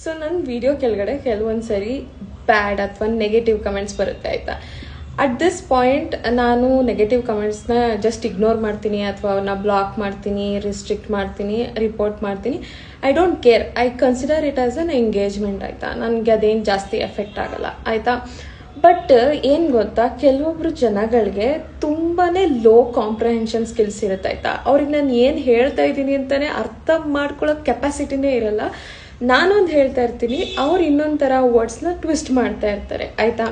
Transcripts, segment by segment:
So ನನ್ನ video ಕೆಳಗಡೆ ಕೆಲವೊಂದು ಸರಿ ಬ್ಯಾಡ್ ಅಥವಾ ನೆಗೆಟಿವ್ ಕಮೆಂಟ್ಸ್ ಬರುತ್ತೆ ಆಯಿತಾ. ಅಟ್ ದಿಸ್ ಪಾಯಿಂಟ್ ನಾನು ನೆಗೆಟಿವ್ ಕಮೆಂಟ್ಸ್ನ ಜಸ್ಟ್ ಇಗ್ನೋರ್ ಮಾಡ್ತೀನಿ ಅಥವಾ ಅವ್ರನ್ನ ಬ್ಲಾಕ್ ಮಾಡ್ತೀನಿ, ರಿಸ್ಟ್ರಿಕ್ಟ್ ಮಾಡ್ತೀನಿ, ರಿಪೋರ್ಟ್ ಮಾಡ್ತೀನಿ. I don't care. I consider it as an engagement ಆಯಿತಾ. ನನಗೆ ಅದೇನು ಜಾಸ್ತಿ ಎಫೆಕ್ಟ್ ಆಗಲ್ಲ ಆಯಿತಾ. ಬಟ್ ಏನು ಗೊತ್ತಾ, ಕೆಲವೊಬ್ರು ಜನಗಳಿಗೆ ತುಂಬಾ ಲೋ ಕಾಂಪ್ರಹೆನ್ಷನ್ ಸ್ಕಿಲ್ಸ್ ಇರುತ್ತೆ ಆಯಿತಾ. ಅವ್ರಿಗೆ ನಾನು ಏನು ಹೇಳ್ತಾ ಇದ್ದೀನಿ ಅಂತಲೇ ಅರ್ಥ ಮಾಡ್ಕೊಳ್ಳೋ ಕೆಪಾಸಿಟಿನೇ ಇರಲ್ಲ. ನಾನೊಂದು ಹೇಳ್ತಾ ಇರ್ತೀನಿ, ಅವ್ರು ಇನ್ನೊಂದು ಥರ ವರ್ಡ್ಸ್ನ ಟ್ವಿಸ್ಟ್ ಮಾಡ್ತಾ ಇರ್ತಾರೆ ಆಯಿತಾ.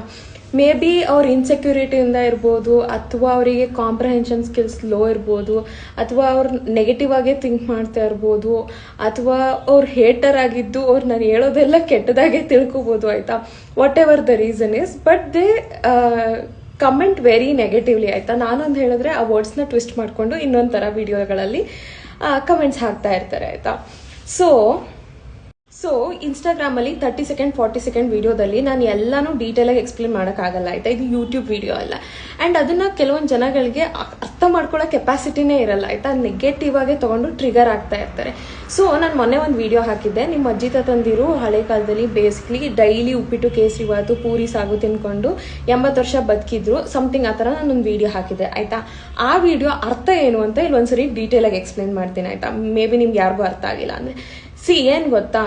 ಮೇ ಬಿ ಅವ್ರ ಇನ್ಸೆಕ್ಯೂರಿಟಿಯಿಂದ ಇರ್ಬೋದು, ಅಥವಾ ಅವರಿಗೆ ಕಾಂಪ್ರಹೆನ್ಷನ್ ಸ್ಕಿಲ್ಸ್ ಲೋ ಇರ್ಬೋದು, ಅಥವಾ ಅವ್ರು ನೆಗೆಟಿವ್ ಆಗೇ ಥಿಂಕ್ ಮಾಡ್ತಾ ಇರ್ಬೋದು, ಅಥವಾ ಅವ್ರು ಹೇಟರ್ ಆಗಿದ್ದು ಅವ್ರು ನಾನು ಹೇಳೋದೆಲ್ಲ ಕೆಟ್ಟದಾಗೆ ತಿಳ್ಕೊಬೋದು ಆಯಿತಾ. What ever the reason is, but they comment very negatively ಆಯಿತಾ. ನಾನೊಂದು ಹೇಳಿದ್ರೆ ಆ ವರ್ಡ್ಸ್ನ ಟ್ವಿಸ್ಟ್ ಮಾಡಿಕೊಂಡು ಇನ್ನೊಂದು ಥರ ವಿಡಿಯೋಗಳಲ್ಲಿ ಕಮೆಂಟ್ಸ್ ಹಾಕ್ತಾ ಇರ್ತಾರೆ ಆಯಿತಾ. ಸೊ ಇನ್ಸ್ಟಾಗ್ರಾಮಲ್ಲಿ 30 ಸೆಕೆಂಡ್ 40 ಸೆಕೆಂಡ್ ವಿಡಿಯೋದಲ್ಲಿ ನಾನು ಎಲ್ಲನೂ ಡೀಟೇಲಾಗಿ ಎಕ್ಸ್ಪ್ಲೇನ್ ಮಾಡೋಕ್ಕಾಗಲ್ಲ ಆಯಿತಾ. ಇದು ಯೂಟ್ಯೂಬ್ ವಿಡಿಯೋ ಅಲ್ಲ. ಆ್ಯಂಡ್ ಅದನ್ನು ಕೆಲವೊಂದು ಜನಗಳಿಗೆ ಅರ್ಥ ಮಾಡ್ಕೊಳ್ಳೋ ಕೆಪಾಸಿಟಿನೇ ಇರಲ್ಲ ಆಯಿತಾ. ನೆಗೆಟಿವ್ ಆಗೇ ತೊಗೊಂಡು ಟ್ರಿಗರ್ ಆಗ್ತಾ ಇರ್ತಾರೆ. ಸೊ ನಾನು ಮೊನ್ನೆ ಒಂದು ವಿಡಿಯೋ ಹಾಕಿದ್ದೆ, ನಿಮ್ಮ ಅಜ್ಜಿ ತಾತಂದಿರು ಹಳೆ ಕಾಲದಲ್ಲಿ ಬೇಸಿಕ್ಲಿ ಡೈಲಿ ಉಪ್ಪಿಟ್ಟು, ಕೇಸರಿ ಬಾತು, ಪೂರಿ, ಸಾಗು ತಿನ್ಕೊಂಡು 80 ವರ್ಷ ಬದುಕಿದ್ರು, ಸಮಥಿಂಗ್ ಆ ಥರ ನಾನೊಂದು ವಿಡಿಯೋ ಹಾಕಿದ್ದೆ ಆಯಿತಾ. ಆ ವಿಡಿಯೋ ಅರ್ಥ ಏನು ಅಂತ ಇಲ್ಲೊಂದ್ಸರಿ ಡೀಟೇಲಾಗಿ ಎಕ್ಸ್ಪ್ಲೇನ್ ಮಾಡ್ತೀನಿ ಆಯಿತಾ. ಮೇ ಬಿ ನಿಮ್ಗೆ ಯಾರಿಗೂ ಅರ್ಥ ಆಗಿಲ್ಲ ಅಂದರೆ, ಏನು ಗೊತ್ತಾ,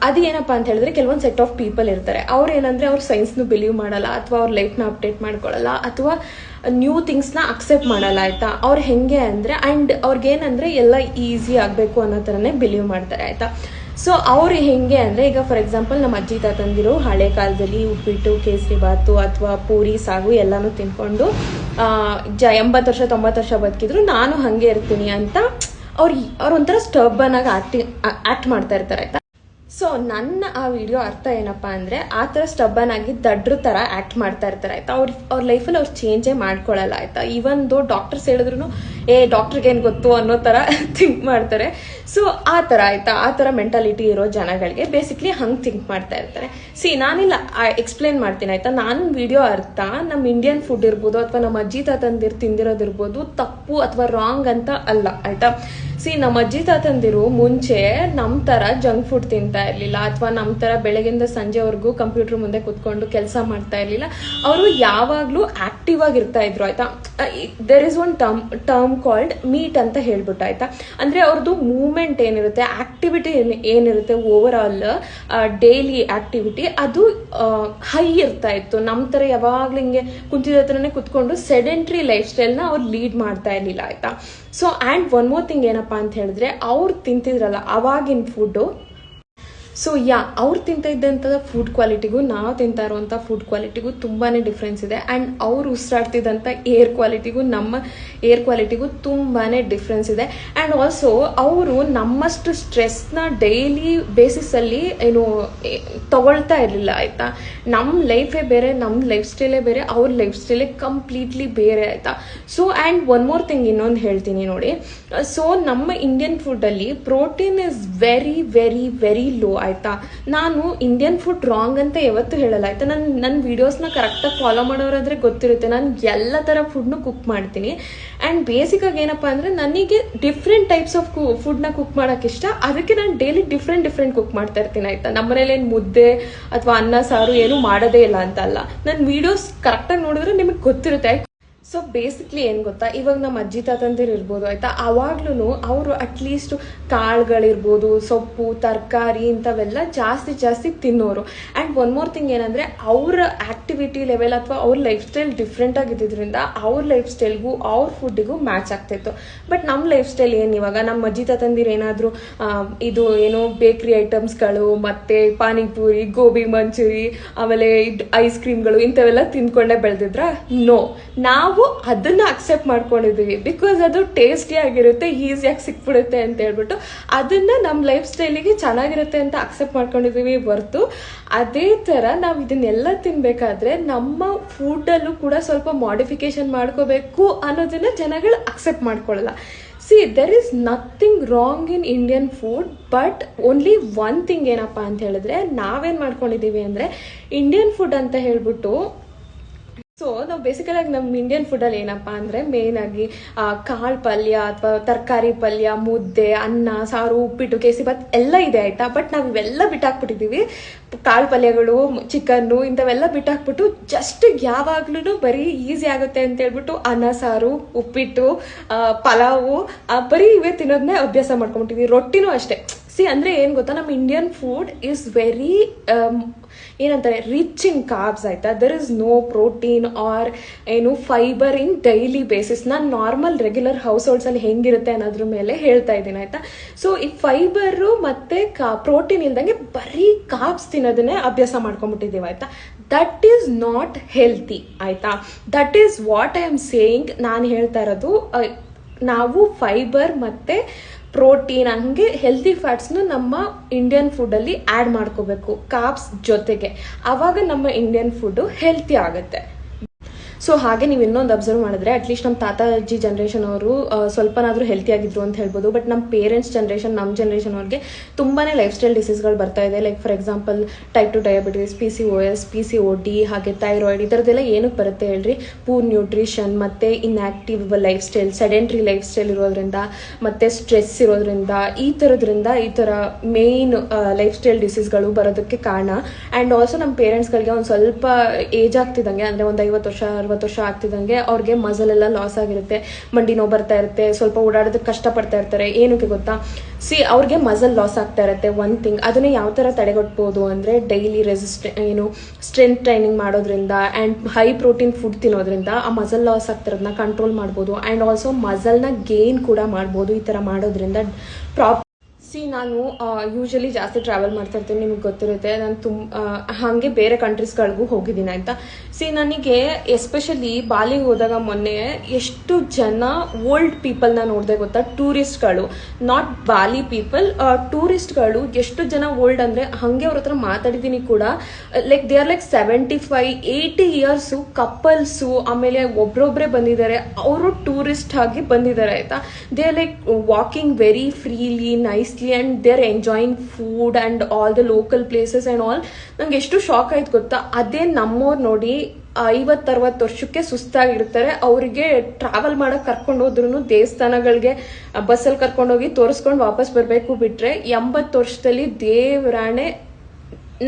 ಅದೇನಪ್ಪ ಅಂತ ಹೇಳಿದ್ರೆ ಕೆಲವೊಂದು ಸೆಟ್ ಆಫ್ ಪೀಪಲ್ ಇರ್ತಾರೆ. ಅವ್ರು ಏನಂದರೆ ಅವ್ರು ಸೈನ್ಸ್ನು ಬಿಲೀವ್ ಮಾಡಲ್ಲ, ಅಥವಾ ಅವ್ರ ಲೈಫ್ನ ಅಪ್ಡೇಟ್ ಮಾಡ್ಕೊಳ್ಳಲ್ಲ, ಅಥವಾ ನ್ಯೂ ಥಿಂಗ್ಸ್ನ ಅಕ್ಸೆಪ್ಟ್ ಮಾಡಲ್ಲ ಆಯಿತಾ. ಅವ್ರು ಹೆಂಗೆ ಅಂದರೆ, ಆ್ಯಂಡ್ ಅವ್ರಿಗೇನಂದರೆ ಎಲ್ಲ ಈಸಿ ಆಗಬೇಕು ಅನ್ನೋ ಥರನೇ ಬಿಲೀವ್ ಮಾಡ್ತಾರೆ ಆಯಿತಾ. ಸೊ ಅವ್ರು ಹೆಂಗೆ ಅಂದರೆ, ಈಗ ಫಾರ್ ಎಕ್ಸಾಂಪಲ್ ನಮ್ಮ ಅಜ್ಜಿ ತಾತಂದಿರು ಹಳೆ ಕಾಲದಲ್ಲಿ ಉಪ್ಪಿಟ್ಟು, ಕೇಸರಿ ಬಾತು ಅಥವಾ ಪೂರಿ, ಸಾಗು ಎಲ್ಲನೂ ತಿನ್ಕೊಂಡು 80 ವರ್ಷ 90 ವರ್ಷ ಬದುಕಿದ್ರು, ನಾನು ಹಾಗೆ ಇರ್ತೀನಿ ಅಂತ ಅವ್ರು ಒಂಥರ ಸ್ಟರ್ಬನ್ ಆಗಿ ಆಕ್ಟ್ ಮಾಡ್ತಾ ಇರ್ತಾರೆ ಆಯ್ತಾ. ಸೊ ನನ್ನ ಆ ವಿಡಿಯೋ ಅರ್ಥ ಏನಪ್ಪಾ ಅಂದರೆ, ಆ ಥರ ಸ್ಟಬ್ಬನ್ ಆಗಿ ದಡ್ರ ಥರ ಆ್ಯಕ್ಟ್ ಮಾಡ್ತಾ ಇರ್ತಾರೆ ಆಯಿತಾ. ಅವ್ರ ಲೈಫಲ್ಲಿ ಅವ್ರು ಚೇಂಜೇ ಮಾಡ್ಕೊಳ್ಳಲ್ಲ ಆಯಿತಾ. ಈವನ್ ದೋ ಡಾಕ್ಟರ್ಸ್ ಹೇಳಿದ್ರು ಡಾಕ್ಟ್ರಿಗೆ ಏನು ಗೊತ್ತು ಅನ್ನೋ ಥರ ಥಿಂಕ್ ಮಾಡ್ತಾರೆ. ಸೊ ಆ ಥರ ಆಯಿತಾ, ಆ ಥರ ಮೆಂಟಾಲಿಟಿ ಇರೋ ಜನಗಳಿಗೆ ಬೇಸಿಕ್ಲಿ ಹಂಗೆ ಥಿಂಕ್ ಮಾಡ್ತಾ ಇರ್ತಾರೆ. ನಾನಿಲ್ಲ ಎಕ್ಸ್ಪ್ಲೇನ್ ಮಾಡ್ತೀನಿ ಆಯಿತಾ. ನಾನು ವಿಡಿಯೋ ಅರ್ಥ ನಮ್ಮ ಇಂಡಿಯನ್ ಫುಡ್ ಇರ್ಬೋದು, ಅಥವಾ ನಮ್ಮ ಅಜ್ಜಿ ತಾತಂದಿರು ತಿಂದಿರೋದಿರ್ಬೋದು ತಪ್ಪು ಅಥವಾ ರಾಂಗ್ ಅಂತ ಅಲ್ಲ ಆಯಿತಾ. ನಮ್ಮ ಅಜ್ಜಿ ತಾತಂದಿರು ಮುಂಚೆ ನಮ್ಮ ಥರ ಜಂಕ್ ಫುಡ್ ತಿಂತಾ ಇರಲಿಲ್ಲ, ಅಥವಾ ನಮ್ಮ ಥರ ಬೆಳಗಿಂದ ಸಂಜೆವರೆಗೂ ಕಂಪ್ಯೂಟರ್ ಮುಂದೆ ಕೂತ್ಕೊಂಡು ಕೆಲಸ ಮಾಡ್ತಾ ಇರಲಿಲ್ಲ. ಅವರು ಯಾವಾಗಲೂ ಆಕ್ಟಿವ್ ಆಗಿರ್ತಾ ಇದ್ರು ಆಯಿತಾ. There is one term called meet ಅಂತ ಹೇಳ್ಬಿಟ್ಟು ಆಯಿತಾ. ಅಂದರೆ ಅವ್ರದ್ದು ಮೂವ್ಮೆಂಟ್ ಏನಿರುತ್ತೆ, ಆಕ್ಟಿವಿಟಿ ಏನಿರುತ್ತೆ, ಓವರ್ ಆಲ್ ಡೈಲಿ ಆಕ್ಟಿವಿಟಿ ಅದು ಹೈ ಇರ್ತಾ ಇತ್ತು. ನಮ್ಮ ಥರ ಯಾವಾಗಲೂ ಹಿಂಗೆ ಕುಂತಿದ ಹತ್ರನೇ ಕುತ್ಕೊಂಡು ಸೆಡೆಂಟ್ರಿ ಲೈಫ್ ಸ್ಟೈಲ್ನ ಅವ್ರು ಲೀಡ್ ಮಾಡ್ತಾ ಇರಲಿಲ್ಲ ಆಯಿತಾ. So and one more thing ಏನಪ್ಪ ಅಂತ ಹೇಳಿದ್ರೆ, ಅವ್ರು ತಿಂತಿದ್ರಲ್ಲ ಅವಾಗಿನ ಫುಡ್ಡು, ಸೊ ಅವ್ರು ತಿಂತ ಇದ್ದಂಥ ಫುಡ್ ಕ್ವಾಲಿಟಿಗೂ ನಾವು ತಿಂತಾ ಇರುವಂಥ ಫುಡ್ ಕ್ವಾಲಿಟಿಗೂ ತುಂಬಾ ಡಿಫ್ರೆನ್ಸ್ ಇದೆ. ಆ್ಯಂಡ್ ಅವ್ರು ಉಸಿರಾಡ್ತಿದ್ದಂಥ ಏರ್ ಕ್ವಾಲಿಟಿಗೂ ನಮ್ಮ ಏರ್ ಕ್ವಾಲಿಟಿಗೂ ತುಂಬಾ ಡಿಫ್ರೆನ್ಸ್ ಇದೆ. ಆ್ಯಂಡ್ ಆಲ್ಸೋ ಅವರು ನಮ್ಮಷ್ಟು ಸ್ಟ್ರೆಸ್ನ ಡೈಲಿ ಬೇಸಿಸಲ್ಲಿ ತಗೊಳ್ತಾ ಇರಲಿಲ್ಲ ಆಯಿತಾ. ನಮ್ಮ ಲೈಫೇ ಬೇರೆ, ನಮ್ಮ ಲೈಫ್ ಸ್ಟೈಲೇ ಬೇರೆ, ಅವ್ರ ಲೈಫ್ ಸ್ಟೈಲೇ ಕಂಪ್ಲೀಟ್ಲಿ ಬೇರೆ ಆಯಿತಾ. So and one more thing ಇನ್ನೊಂದು ಹೇಳ್ತೀನಿ ನೋಡಿ. ಸೊ ನಮ್ಮ ಇಂಡಿಯನ್ ಫುಡ್ಡಲ್ಲಿ protein is very very very low ಆಯಿತಾ. ನಾನು ಇಂಡಿಯನ್ ಫುಡ್ ರಾಂಗ್ ಅಂತ ಯಾವತ್ತೂ ಹೇಳಲ್ಲ ಆಯಿತಾ. ನನ್ನ ವೀಡಿಯೋಸ್ನ ಕರೆಕ್ಟಾಗಿ ಫಾಲೋ ಮಾಡೋರಾದರೆ ಗೊತ್ತಿರುತ್ತೆ, ನಾನು ಎಲ್ಲ ಥರ ಫುಡ್ನು ಕುಕ್ ಮಾಡ್ತೀನಿ. ಆ್ಯಂಡ್ ಬೇಸಿಕಾಗಿ ಏನಪ್ಪ ಅಂದರೆ, ನನಗೆ ಡಿಫ್ರೆಂಟ್ ಟೈಪ್ಸ್ ಆಫ್ ಫುಡ್ನ ಕುಕ್ ಮಾಡೋಕ್ಕೆ ಇಷ್ಟ. ಅದಕ್ಕೆ ನಾನು ಡೈಲಿ ಡಿಫ್ರೆಂಟ್ ಕುಕ್ ಮಾಡ್ತಾ ಇರ್ತೀನಿ ಆಯಿತಾ. ನಮ್ಮ ಮನೇಲಿ ಏನು ಮುದ್ದೆ ಅಥವಾ ಅನ್ನ ಸಾರು ಏನು ಮಾಡೋದೇ ಇಲ್ಲ ಅಂತ ಅಲ್ಲ. ನನ್ನ ವೀಡಿಯೋಸ್ ಕರೆಕ್ಟಾಗಿ ನೋಡಿದ್ರೆ ನಿಮಗೆ ಗೊತ್ತಿರುತ್ತೆ. ಸೊ ಬೇಸಿಕ್ಲಿ ಏನು ಗೊತ್ತಾ, ಇವಾಗ ನಮ್ಮ ಅಜ್ಜಿ ತಾತಂದಿರು ಇರ್ಬೋದು ಆಯಿತಾ, ಆವಾಗ್ಲೂ ಅವರು ಅಟ್ಲೀಸ್ಟ್ ಕಾಳುಗಳಿರ್ಬೋದು, ಸೊಪ್ಪು, ತರಕಾರಿ ಇಂಥವೆಲ್ಲ ಜಾಸ್ತಿ ತಿನ್ನೋರು. ಆ್ಯಂಡ್ ಒನ್ ಮೋರ್ ಥಿಂಗ್ ಏನಂದರೆ, ಅವರ ಆ್ಯಕ್ಟಿವಿಟಿ ಲೆವೆಲ್ ಅಥವಾ ಅವ್ರ ಲೈಫ್ ಸ್ಟೈಲ್ ಡಿಫ್ರೆಂಟ್ ಆಗಿದ್ದರಿಂದ ಅವ್ರ ಲೈಫ್ ಸ್ಟೈಲ್ಗೂ ಅವ್ರ ಫುಡ್ಡಿಗೂ ಮ್ಯಾಚ್ ಆಗ್ತಾಯಿತ್ತು. ಬಟ್ ನಮ್ಮ ಲೈಫ್ ಸ್ಟೈಲ್ ಏನು, ಇವಾಗ ನಮ್ಮ ಅಜ್ಜಿ ತಾತಂದಿರು ಏನಾದರೂ ಇದು ಏನೋ ಬೇಕ್ರಿ ಐಟಮ್ಸ್ಗಳು, ಮತ್ತು ಪಾನಿಪುರಿ, ಗೋಬಿ ಮಂಚೂರಿ, ಆಮೇಲೆ ಐಸ್ ಕ್ರೀಮ್ಗಳು ಇಂಥವೆಲ್ಲ ತಿಂದ್ಕೊಂಡೇ ಬೆಳೆದಿದ್ರ? ನೋ, ನಾವು ಅದನ್ನ ಅಕ್ಸೆಪ್ಟ್ ಮಾಡ್ಕೊಂಡಿದ್ದೀವಿ. ಬಿಕಾಸ್ ಅದು ಟೇಸ್ಟಿ ಆಗಿರುತ್ತೆ, ಈಸಿಯಾಗಿ ಸಿಕ್ಬಿಡುತ್ತೆ ಅಂತ ಹೇಳ್ಬಿಟ್ಟು ಅದನ್ನ ನಮ್ಮ ಲೈಫ್ ಸ್ಟೈಲಿಗೆ ಚೆನ್ನಾಗಿರುತ್ತೆ ಅಂತ ಅಕ್ಸೆಪ್ಟ್ ಮಾಡ್ಕೊಂಡಿದ್ದೀವಿ ಹೊರತು, ಅದೇ ಥರ ನಾವು ಇದನ್ನೆಲ್ಲ ತಿನ್ಬೇಕಾದ್ರೆ ನಮ್ಮ ಫುಡ್ಡಲ್ಲೂ ಕೂಡ ಸ್ವಲ್ಪ ಮಾಡಿಫಿಕೇಶನ್ ಮಾಡ್ಕೋಬೇಕು ಅನ್ನೋದನ್ನ ಜನಗಳು accept ಮಾಡ್ಕೊಳ್ಳಲ್ಲ. there is nothing wrong in Indian food, but only one thing ಏನಪ್ಪ ಅಂತ ಹೇಳಿದ್ರೆ, ನಾವೇನು ಮಾಡ್ಕೊಂಡಿದ್ದೀವಿ ಅಂದರೆ, ಇಂಡಿಯನ್ ಫುಡ್ ಅಂತ ಹೇಳ್ಬಿಟ್ಟು ಸೊ ನಾವು ಬೇಸಿಕಲಾಗಿ ನಮ್ಮ ಇಂಡಿಯನ್ ಫುಡ್ಡಲ್ಲಿ ಏನಪ್ಪ ಅಂದರೆ ಮೇಯ್ನಾಗಿ ಕಾಳು ಪಲ್ಯ ಅಥವಾ ತರಕಾರಿ ಪಲ್ಯ, ಮುದ್ದೆ, ಅನ್ನ, ಸಾರು, ಉಪ್ಪಿಟ್ಟು, ಕೇಸರಿಬಾತ್ ಎಲ್ಲ ಇದೆ ಆಯಿತಾ. ಬಟ್ ನಾವು ಇವೆಲ್ಲ ಬಿಟ್ಟಾಕ್ಬಿಟ್ಟಿದ್ದೀವಿ. ಕಾಳು ಪಲ್ಯಗಳು, ಚಿಕನ್ನು ಇಂಥವೆಲ್ಲ ಬಿಟ್ಟಾಕ್ಬಿಟ್ಟು ಜಸ್ಟ್ ಯಾವಾಗ್ಲೂ ಬರೀ ಈಸಿ ಆಗುತ್ತೆ ಅಂತ ಹೇಳ್ಬಿಟ್ಟು ಅನ್ನ, ಸಾರು, ಉಪ್ಪಿಟ್ಟು, ಪಲಾವು ಬರೀ ಇವೇ ತಿನ್ನೋದನ್ನೇ ಅಭ್ಯಾಸ ಮಾಡ್ಕೊಂಬಿಟ್ಟಿದ್ವಿ. ರೊಟ್ಟಿನೂ ಅಷ್ಟೇ. ಅಂದರೆ ಏನು ಗೊತ್ತಾ, ನಮ್ಮ ಇಂಡಿಯನ್ ಫುಡ್ ಈಸ್ ವೆರಿ ಏನಂತಾರೆ ರಿಚ್ ಇನ್ ಕಾರ್ಬ್ಸ್ ಆಯಿತಾ. There is no protein or fibre in daily basis. ನಾನು ನಾರ್ಮಲ್ ರೆಗ್ಯುಲರ್ ಹೌಸ್ ಹೋಲ್ಡ್ಸಲ್ಲಿ ಹೆಂಗಿರುತ್ತೆ ಅನ್ನೋದ್ರ ಮೇಲೆ ಹೇಳ್ತಾ ಇದ್ದೀನಿ ಆಯಿತಾ. ಸೊ ಈ ಫೈಬರು ಮತ್ತು ಪ್ರೋಟೀನ್ ಇಲ್ದಂಗೆ ಬರೀ ಕಾರ್ಬ್ಸ್ ತಿನ್ನೋದನ್ನೇ ಅಭ್ಯಾಸ ಮಾಡ್ಕೊಂಡ್ಬಿಟ್ಟಿದ್ದೀವಿ ಆಯಿತಾ. ದಟ್ ಈಸ್ ನಾಟ್ ಹೆಲ್ತಿ ಆಯಿತಾ. That is what I am saying. ನಾನು ಹೇಳ್ತಾ ಇರೋದು ನಾವು ಫೈಬರ್ ಮತ್ತು ಪ್ರೋಟೀನ್ ಹಂಗೆ ಹೆಲ್ತಿ ಫ್ಯಾಟ್ಸ್ನು ನಮ್ಮ ಇಂಡಿಯನ್ ಫುಡ್ಡಲ್ಲಿ ಆ್ಯಡ್ ಮಾಡ್ಕೋಬೇಕು ಕಾರ್ಬ್ಸ್ ಜೊತೆಗೆ. ಆವಾಗ ನಮ್ಮ ಇಂಡಿಯನ್ ಫುಡ್ಡು ಹೆಲ್ತಿ ಆಗುತ್ತೆ. ಸೊ ಹಾಗೆ ನೀವು ಇನ್ನೊಂದು ಅಬ್ಸರ್ವ್ ಮಾಡಿದ್ರೆ ಅಟ್ಲೀಸ್ಟ್ ನಮ್ಮ ತಾತ ಅಜ್ಜಿ ಜನ್ರೇಷನ್ ಅವರು ಸ್ವಲ್ಪನಾದರೂ ಹೆಲ್ತಿ ಆಗಿದ್ರು ಅಂತ ಹೇಳ್ಬೋದು. ಬಟ್ ನಮ್ಮ ಪೇರೆಂಟ್ಸ್ ಜನ್ರೇಷನ್, ನಮ್ಮ ಜನ್ರೇಷನ್ ಅವ್ರಿಗೆ ತುಂಬಾ ಲೈಫ್ ಸ್ಟೈಲ್ ಡಿಸೀಸ್ಗಳು ಬರ್ತಾ ಇದೆ. Like for example type 2 diabetes, PCOS, PCOD, ಹಾಗೆ ಥೈರಾಯ್ಡ್, ಈ ಥರದ್ದೆಲ್ಲ ಏನಕ್ಕೆ ಬರುತ್ತೆ ಹೇಳ್ರಿ? ಪೂರ್ ನ್ಯೂಟ್ರಿಷನ್ ಮತ್ತು inactive life style, sedentary life style ಇರೋದ್ರಿಂದ ಮತ್ತು ಸ್ಟ್ರೆಸ್ ಇರೋದ್ರಿಂದ ಈ ಥರ ಮೇಯ್ನ್ ಲೈಫ್ ಸ್ಟೈಲ್ ಡಿಸೀಸ್ಗಳು ಬರೋದಕ್ಕೆ ಕಾರಣ. ಆ್ಯಂಡ್ ಆಲ್ಸೋ ನಮ್ಮ ಪೇರೆಂಟ್ಸ್ಗಳಿಗೆ ಒಂದು ಸ್ವಲ್ಪ ಏಜ್ ಆಗ್ತಿದ್ದಂಗೆ, ಅಂದರೆ ಒಂದು 50 ವರ್ಷ 60 ವರ್ಷ ಆಗ್ತಿದ್ದಂಗೆ ಅವ್ರಿಗೆ ಮಸಲ್ ಎಲ್ಲ ಲಾಸ್ ಆಗಿರುತ್ತೆ, ಮಂಡಿ ನೋವು ಬರ್ತಾ ಇರುತ್ತೆ, ಸ್ವಲ್ಪ ಓಡಾಡೋದಕ್ಕೆ ಕಷ್ಟಪಡ್ತಾ ಇರ್ತಾರೆ. ಏನಕ್ಕೆ ಗೊತ್ತಾ? ಅವ್ರಿಗೆ ಮಸಲ್ ಲಾಸ್ ಆಗ್ತಾ ಇರುತ್ತೆ. ಒನ್ ಥಿಂಗ್, ಅದನ್ನೇ ಯಾವ ಥರ ತಡೆಗಟ್ಬೋದು ಅಂದರೆ ಡೈಲಿ ಸ್ಟ್ರೆಂತ್ ಟ್ರೈನಿಂಗ್ ಮಾಡೋದ್ರಿಂದ ಆ್ಯಂಡ್ ಹೈ ಪ್ರೋಟೀನ್ ಫುಡ್ ತಿನ್ನೋದ್ರಿಂದ ಆ ಮಸಲ್ ಲಾಸ್ ಆಗ್ತಿರೋದನ್ನ ಕಂಟ್ರೋಲ್ ಮಾಡ್ಬೋದು. ಆ್ಯಂಡ್ ಆಲ್ಸೋ ಮಸಲ್ನ ಗೇನ್ ಕೂಡ ಮಾಡ್ಬೋದು ಈ ಥರ ಮಾಡೋದ್ರಿಂದ. ನಾನು ಯೂಶಲಿ ಜಾಸ್ತಿ ಟ್ರಾವೆಲ್ ಮಾಡ್ತಾ ಇರ್ತೀನಿ, ನಿಮಗೆ ಗೊತ್ತಿರುತ್ತೆ. ನಾನು ಹಾಗೆ ಬೇರೆ ಕಂಟ್ರೀಸ್ಗಳಿಗೂ ಹೋಗಿದ್ದೀನಿ ಆಯಿತಾ. ನನಗೆ ಎಸ್ಪೆಷಲಿ ಬಾಲಿಗೆ ಹೋದಾಗ ಮೊನ್ನೆ ಎಷ್ಟು ಜನ ಓಲ್ಡ್ ಪೀಪಲ್ನ ನೋಡಿದೆ ಗೊತ್ತಾ? ಟೂರಿಸ್ಟ್ಗಳು, ನಾಟ್ ಬಾಲಿ ಪೀಪಲ್, ಟೂರಿಸ್ಟ್ಗಳು ಎಷ್ಟು ಜನ ಓಲ್ಡ್ ಅಂದರೆ ಹಾಗೆ ಅವ್ರ ಹತ್ರ ಮಾತಾಡಿದ್ದೀನಿ ಕೂಡ. Like they are like 75-80 years couples, ಆಮೇಲೆ ಒಬ್ರೊಬ್ಬರೇ ಬಂದಿದ್ದಾರೆ. ಅವರು ಟೂರಿಸ್ಟ್ ಆಗಿ ಬಂದಿದ್ದಾರೆ ಆಯಿತಾ. They are like walking very freely, nicely, and they're enjoying food and all the local places and all. ನಂಗೆ ಎಷ್ಟು ಶಾಕ್ ಆಯ್ತು ಗೊತ್ತಾ? ಅದೇ ನಮ್ಮವ್ರು ನೋಡಿ 50-60 ವರ್ಷಕ್ಕೆ ಸುಸ್ತಾಗಿರ್ತಾರೆ. ಅವರಿಗೆ ಟ್ರಾವೆಲ್ ಮಾಡೋಕೆ ಕರ್ಕೊಂಡು ಹೋದ್ರೂ ದೇವಸ್ಥಾನಗಳಿಗೆ ಬಸ್ಸಲ್ಲಿ ಕರ್ಕೊಂಡೋಗಿ ತೋರಿಸ್ಕೊಂಡು ವಾಪಸ್ ಬರಬೇಕು ಬಿಟ್ರೆ 80 ವರ್ಷದಲ್ಲಿ ದೇವರಾಣೆ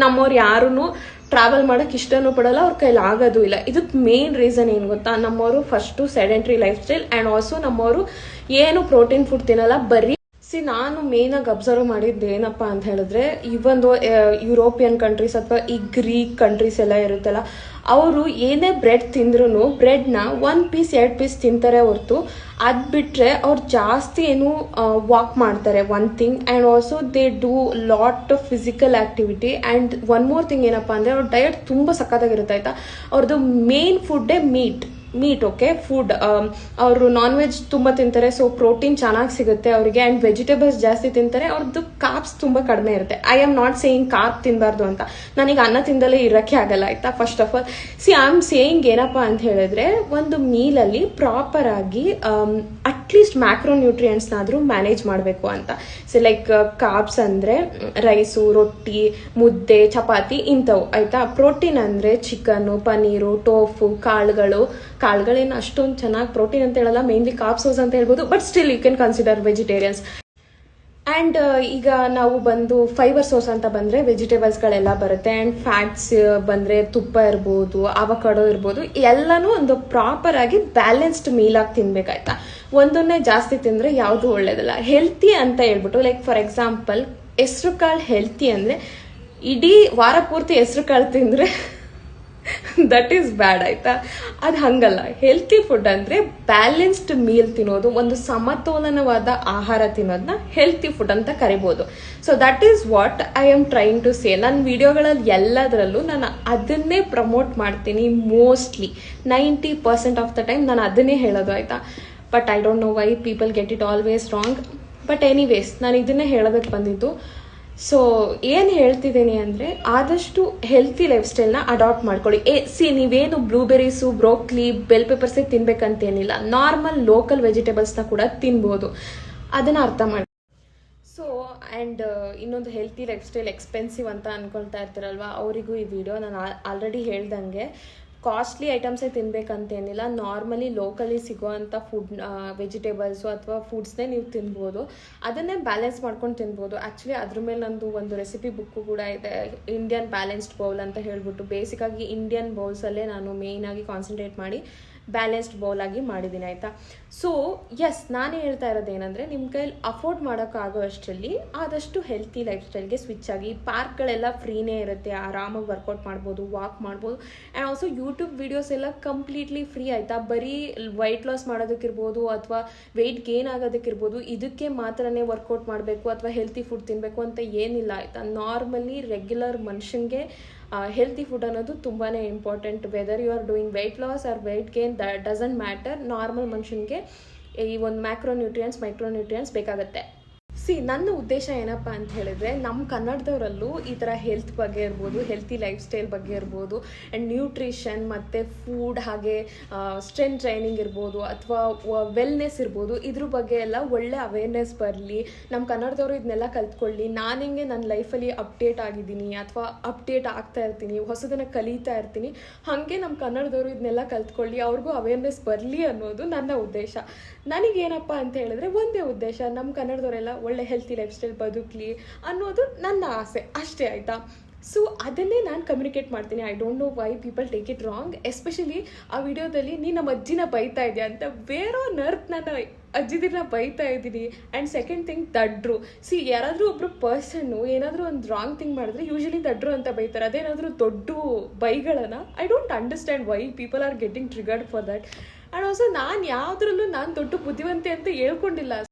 ನಮ್ಮವ್ರು ಯಾರೂ ಟ್ರಾವೆಲ್ ಮಾಡೋಕೆ ಇಷ್ಟನೂ ಪಡಲ್ಲ, ಅವ್ರ ಕೈಲಿ ಆಗೋದು ಇಲ್ಲ. ಇದಕ್ಕೆ ಮೇನ್ ರೀಸನ್ ಏನು ಗೊತ್ತಾ? ನಮ್ಮವರು first sedentary life style and also ನಮ್ಮವರು ಏನು ಪ್ರೋಟೀನ್ ಫುಡ್ ತಿನ್ನಲ್ಲ. ಬರೀ ನಾನು ಮೇಯ್ನಾಗಿ ಅಬ್ಸರ್ವ್ ಮಾಡಿದ್ದು ಏನಪ್ಪ ಅಂತ ಹೇಳಿದ್ರೆ, ಇವೊಂದು ಯುರೋಪಿಯನ್ ಕಂಟ್ರೀಸ್ ಅಥವಾ ಈ ಗ್ರೀಕ್ ಕಂಟ್ರೀಸ್ ಎಲ್ಲ ಇರುತ್ತಲ್ಲ, ಅವರು ಏನೇ ಬ್ರೆಡ್ ತಿಂದ್ರೂ ಬ್ರೆಡ್ನ 1 ಪೀಸ್ 2 ಪೀಸ್ ತಿಂತಾರೆ ಹೊರತು ಅದು ಬಿಟ್ಟರೆ ಅವ್ರು ಜಾಸ್ತಿ ವಾಕ್ ಮಾಡ್ತಾರೆ. One thing. And also they do lot of physical activity. And one more thing ಏನಪ್ಪ ಅಂದರೆ ಅವ್ರ ಡಯಟ್ ತುಂಬ ಸಖತ್ತಾಗಿರುತ್ತೆ ಆಯಿತಾ. ಅವ್ರದ್ದು ಮೇನ್ ಫುಡ್ಡೇ ಮೀಟ್ ಓಕೆ ಫುಡ್. ಅವರು ನಾನ್ ವೆಜ್ ತುಂಬ ತಿಂತಾರೆ, ಸೊ ಪ್ರೋಟೀನ್ ಚೆನ್ನಾಗಿ ಸಿಗುತ್ತೆ ಅವರಿಗೆ. ಆ್ಯಂಡ್ ವೆಜಿಟೇಬಲ್ಸ್ ಜಾಸ್ತಿ ತಿಂತಾರೆ. ಅವ್ರದ್ದು ಕಾರ್ಬ್ಸ್ ತುಂಬ ಕಡಿಮೆ ಇರುತ್ತೆ. I am not saying carb ತಿನ್ನಬಾರ್ದು ಅಂತ. ನನಗೆ ಅನ್ನ ತಿಂದಲೇ ಇರೋಕ್ಕೆ ಆಗಲ್ಲ ಆಯಿತಾ. First of all I am saying ಏನಪ್ಪ ಅಂತ ಹೇಳಿದ್ರೆ, ಒಂದು ಮೀಲಲ್ಲಿ ಪ್ರಾಪರ್ ಆಗಿ ಅಟ್ಲೀಸ್ಟ್ ಮ್ಯಾಕ್ರೋ ನ್ಯೂಟ್ರಿಯೆಂಟ್ಸ್ನಾದರೂ ಮ್ಯಾನೇಜ್ ಮಾಡಬೇಕು ಅಂತ. ಸೊ ಲೈಕ್ ಕಾರ್ಬ್ಸ್ ಅಂದರೆ ರೈಸು, ರೊಟ್ಟಿ, ಮುದ್ದೆ, ಚಪಾತಿ ಇಂಥವು ಆಯಿತಾ. ಪ್ರೋಟೀನ್ ಅಂದರೆ ಚಿಕನ್ನು, ಪನೀರು, ಟೋಫು, ಕಾಳುಗಳೇನು ಅಷ್ಟೊಂದು ಚೆನ್ನಾಗಿ ಪ್ರೋಟೀನ್ ಅಂತ ಹೇಳಲ್ಲ, ಮೇನ್ಲಿ ಕಾರ್ಬ್ ಸೋರ್ಸ್ ಅಂತ ಹೇಳ್ಬೋದು. But still you can consider vegetarians. And ಈಗ ನಾವು ಬಂದು ಫೈಬರ್ ಸೋರ್ಸ್ ಅಂತ ಬಂದರೆ ವೆಜಿಟೇಬಲ್ಸ್ಗಳೆಲ್ಲ ಬರುತ್ತೆ. ಆ್ಯಂಡ್ ಫ್ಯಾಟ್ಸ್ ಬಂದರೆ ತುಪ್ಪ ಇರ್ಬೋದು, ಅವಕಾಡೋ ಇರ್ಬೋದು, ಎಲ್ಲನೂ ಒಂದು ಪ್ರಾಪರ್ ಆಗಿ ಬ್ಯಾಲೆನ್ಸ್ಡ್ ಮೀಲಾಗಿ ತಿನ್ಬೇಕಾಯ್ತಾ. ಒಂದನ್ನೇ ಜಾಸ್ತಿ ತಿಂದರೆ ಯಾವುದು ಒಳ್ಳೇದಲ್ಲ. ಹೆಲ್ತಿ ಅಂತ ಹೇಳ್ಬಿಟ್ಟು ಲೈಕ್ ಫಾರ್ ಎಕ್ಸಾಂಪಲ್ ಹೆಸ್ರು ಕಾಳು ಹೆಲ್ತಿ ಅಂದರೆ ಇಡೀ ವಾರ ಪೂರ್ತಿ ಹೆಸ್ರು ಕಾಳು ತಿಂದರೆ ದಟ್ ಈಸ್ ಬ್ಯಾಡ್ ಆಯಿತಾ. ಅದು ಹಂಗಲ್ಲ. ಹೆಲ್ತಿ ಫುಡ್ ಅಂದರೆ ಬ್ಯಾಲೆನ್ಸ್ಡ್ ಮೀಲ್ ತಿನ್ನೋದು, ಒಂದು ಸಮತೋಲನವಾದ ಆಹಾರ ತಿನ್ನೋದನ್ನ ಹೆಲ್ತಿ ಫುಡ್ ಅಂತ ಕರಿಬೋದು. So that is what I am trying to say. ನನ್ನ ವಿಡಿಯೋಗಳಲ್ಲಿ ಎಲ್ಲದರಲ್ಲೂ ನಾನು ಅದನ್ನೇ ಪ್ರಮೋಟ್ ಮಾಡ್ತೀನಿ. ಮೋಸ್ಟ್ಲಿ 90% ಆಫ್ ದ ಟೈಮ್ ನಾನು ಅದನ್ನೇ ಹೇಳೋದು ಆಯಿತಾ. But I don't know why people get it always wrong. But anyways ನಾನು ಇದನ್ನೇ ಹೇಳೋದಕ್ಕೆ ಬಂದಿದ್ದು. ಸೊ ಏನು ಹೇಳ್ತಿದ್ದೀನಿ ಅಂದರೆ, ಆದಷ್ಟು ಹೆಲ್ತಿ ಲೈಫ್ ಸ್ಟೈಲ್ನ ಅಡಾಪ್ಟ್ ಮಾಡ್ಕೊಳ್ಳಿ. ನೀವೇನು ಬ್ಲೂಬೆರೀಸು, ಬ್ರೋಕ್ಲಿ, ಬೆಲ್ ಪೆಪರ್ಸೇ ತಿನ್ಬೇಕಂತೇನಿಲ್ಲ. ನಾರ್ಮಲ್ ಲೋಕಲ್ ವೆಜಿಟೇಬಲ್ಸ್ನ ಕೂಡ ತಿನ್ಬೋದು. ಅದನ್ನು ಅರ್ಥ ಮಾಡಿ. ಸೊ ಆ್ಯಂಡ್ ಇನ್ನೊಂದು ಹೆಲ್ತಿ ಲೈಫ್ ಸ್ಟೈಲ್ ಎಕ್ಸ್ಪೆನ್ಸಿವ್ ಅಂತ ಅಂದ್ಕೊಳ್ತಾ ಇರ್ತಾರಲ್ವ, ಅವರಿಗೂ ಈ ವಿಡಿಯೋ ನಾನು ಆಲ್ರೆಡಿ ಹೇಳ್ದಂಗೆ ಕಾಸ್ಟ್ಲಿ ಐಟಮ್ಸೇ ತಿನ್ಬೇಕಂತೇನಿಲ್ಲ. ನಾರ್ಮಲಿ ಲೋಕಲಿ ಸಿಗೋವಂಥ ಫುಡ್ ವೆಜಿಟೇಬಲ್ಸು ಅಥವಾ ಫುಡ್ಸ್ನೇ ನೀವು ತಿನ್ಬೋದು. ಅದನ್ನೇ ಬ್ಯಾಲೆನ್ಸ್ ಮಾಡ್ಕೊಂಡು ತಿನ್ಬೋದು. ಆ್ಯಕ್ಚುಲಿ ಅದ್ರ ಮೇಲೆ ನಂದು ಒಂದು ರೆಸಿಪಿ ಬುಕ್ಕು ಕೂಡ ಇದೆ, ಇಂಡಿಯನ್ ಬ್ಯಾಲೆನ್ಸ್ಡ್ ಬೌಲ್ ಅಂತ ಹೇಳ್ಬಿಟ್ಟು. ಬೇಸಿಕಾಗಿ ಇಂಡಿಯನ್ ಬೌಲ್ಸಲ್ಲೇ ನಾನು ಮೇಯ್ನಾಗಿ ಕಾನ್ಸಂಟ್ರೇಟ್ ಮಾಡಿ ಬ್ಯಾಲೆನ್ಸ್ಡ್ ಬೌಲಾಗಿ ಮಾಡಿದ್ದೀನಿ, ಆಯಿತಾ. ಸೊ ಎಸ್, ನಾನು ಹೇಳ್ತಾ ಇರೋದು ಏನಂದರೆ, ನಿಮ್ಮ ಕೈಲಿ ಅಫೋರ್ಡ್ ಮಾಡೋಕ್ಕಾಗೋ ಅಷ್ಟರಲ್ಲಿ ಆದಷ್ಟು ಹೆಲ್ತಿ ಲೈಫ್ ಸ್ಟೈಲ್ಗೆ ಸ್ವಿಚ್ ಆಗಿ. ಪಾರ್ಕ್ಗಳೆಲ್ಲ ಫ್ರೀನೇ ಇರುತ್ತೆ, ಆರಾಮಾಗಿ ವರ್ಕೌಟ್ ಮಾಡ್ಬೋದು, ವಾಕ್ ಮಾಡ್ಬೋದು. ಆ್ಯಂಡ್ ಆಲ್ಸೋ ಯೂಟ್ಯೂಬ್ ವೀಡಿಯೋಸ್ ಎಲ್ಲ ಕಂಪ್ಲೀಟ್ಲಿ ಫ್ರೀ, ಆಯಿತಾ. ಬರೀ ವೈಟ್ ಲಾಸ್ ಮಾಡೋದಕ್ಕಿರ್ಬೋದು ಅಥವಾ ವೆಯ್ಟ್ ಗೇನ್ ಆಗೋದಕ್ಕಿರ್ಬೋದು, ಇದಕ್ಕೆ ಮಾತ್ರನೇ ವರ್ಕೌಟ್ ಮಾಡಬೇಕು ಅಥವಾ ಹೆಲ್ತಿ ಫುಡ್ ತಿನ್ನಬೇಕು ಅಂತ ಏನಿಲ್ಲ, ಆಯಿತಾ. ನಾರ್ಮಲಿ ರೆಗ್ಯುಲರ್ ಮನುಷ್ಯನಿಗೆ ಹೆಲ್ತಿ ಫುಡ್ ಅನ್ನೋದು ತುಂಬಾ important. Whether you are doing weight loss or weight gain, that doesn't matter. Normal ಮನುಷ್ಯನಿಗೆ ಈ ಒಂದು ಮ್ಯಾಕ್ರೋನ್ಯೂಟ್ರಿಯೆಂಟ್ಸ್, ಮೈಕ್ರೋನ್ಯೂಟ್ರಿಯೆಂಟ್ಸ್ ಬೇಕಾಗುತ್ತೆ. ನನ್ನ ಉದ್ದೇಶ ಏನಪ್ಪ ಅಂತ ಹೇಳಿದ್ರೆ, ನಮ್ಮ ಕನ್ನಡದವರಲ್ಲೂ ಈ ಥರ ಹೆಲ್ತ್ ಬಗ್ಗೆ ಇರ್ಬೋದು, ಹೆಲ್ತಿ ಲೈಫ್ ಸ್ಟೈಲ್ ಬಗ್ಗೆ ಇರ್ಬೋದು, ಆ್ಯಂಡ್ ನ್ಯೂಟ್ರಿಷನ್ ಮತ್ತು ಫುಡ್, ಹಾಗೆ ಸ್ಟ್ರೆಂತ್ ಟ್ರೈನಿಂಗ್ ಇರ್ಬೋದು ಅಥವಾ ವೆಲ್ನೆಸ್ ಇರ್ಬೋದು, ಇದ್ರ ಬಗ್ಗೆ ಎಲ್ಲ ಒಳ್ಳೆ ಅವೇರ್ನೆಸ್ ಬರಲಿ. ನಮ್ಮ ಕನ್ನಡದವರು ಇದನ್ನೆಲ್ಲ ಕಲ್ತ್ಕೊಳ್ಳಿ. ನಾನು ಹಿಂಗೆ ನನ್ನ ಲೈಫಲ್ಲಿ ಅಪ್ಡೇಟ್ ಆಗಿದ್ದೀನಿ ಅಥವಾ ಅಪ್ಡೇಟ್ ಆಗ್ತಾ ಇರ್ತೀನಿ, ಹೊಸದನ್ನು ಕಲಿತಾ ಇರ್ತೀನಿ. ಹಾಗೆ ನಮ್ಮ ಕನ್ನಡದವರು ಇದನ್ನೆಲ್ಲ ಕಲ್ತ್ಕೊಳ್ಳಿ, ಅವ್ರಿಗೂ ಅವೇರ್ನೆಸ್ ಬರಲಿ ಅನ್ನೋದು ನನ್ನ ಉದ್ದೇಶ. ನನಗೇನಪ್ಪ ಅಂತ ಹೇಳಿದ್ರೆ ಒಂದೇ ಉದ್ದೇಶ, ನಮ್ಮ ಕನ್ನಡದವರೆಲ್ಲ ಒಳ್ಳೆ ಹೆಲ್ತಿ ಲೈಫ್ ಸ್ಟೈಲ್ ಬದುಕಲಿ ಅನ್ನೋದು ನನ್ನ ಆಸೆ ಅಷ್ಟೇ, ಆಯಿತಾ. ಸೊ ಅದನ್ನೇ ನಾನು ಕಮ್ಯುನಿಕೇಟ್ ಮಾಡ್ತೀನಿ. I don't know why people take it wrong. Especially ಆ ವಿಡಿಯೋದಲ್ಲಿ ನೀನು ನಮ್ಮ ಅಜ್ಜಿನ ಬೈತಾ ಇದೆಯಾ ಅಂತ ಬೇರೋ ನರ್ತ್ ನನ್ನ ಅಜ್ಜಿದಿನ ಬೈತಾ ಇದ್ದೀನಿ. ಆ್ಯಂಡ್ ಸೆಕೆಂಡ್ ಥಿಂಗ್, ದಡ್ರು. ಯಾರಾದರೂ ಒಬ್ಬರು ಪರ್ಸನ್ನು ಏನಾದರೂ ಒಂದು ರಾಂಗ್ ಥಿಂಗ್ ಮಾಡಿದ್ರೆ ಯೂಶಲಿ ದಡ್ರು ಅಂತ ಬೈತಾರೆ. ಅದೇನಾದರೂ ದೊಡ್ಡ ಬೈಗಳನ್ನು I don't understand why people are getting triggered for that. And also ನಾನು ಯಾವುದ್ರಲ್ಲೂ ನಾನು ದೊಡ್ಡ ಬುದ್ಧಿವಂತೆ ಅಂತ ಹೇಳ್ಕೊಂಡಿಲ್ಲ.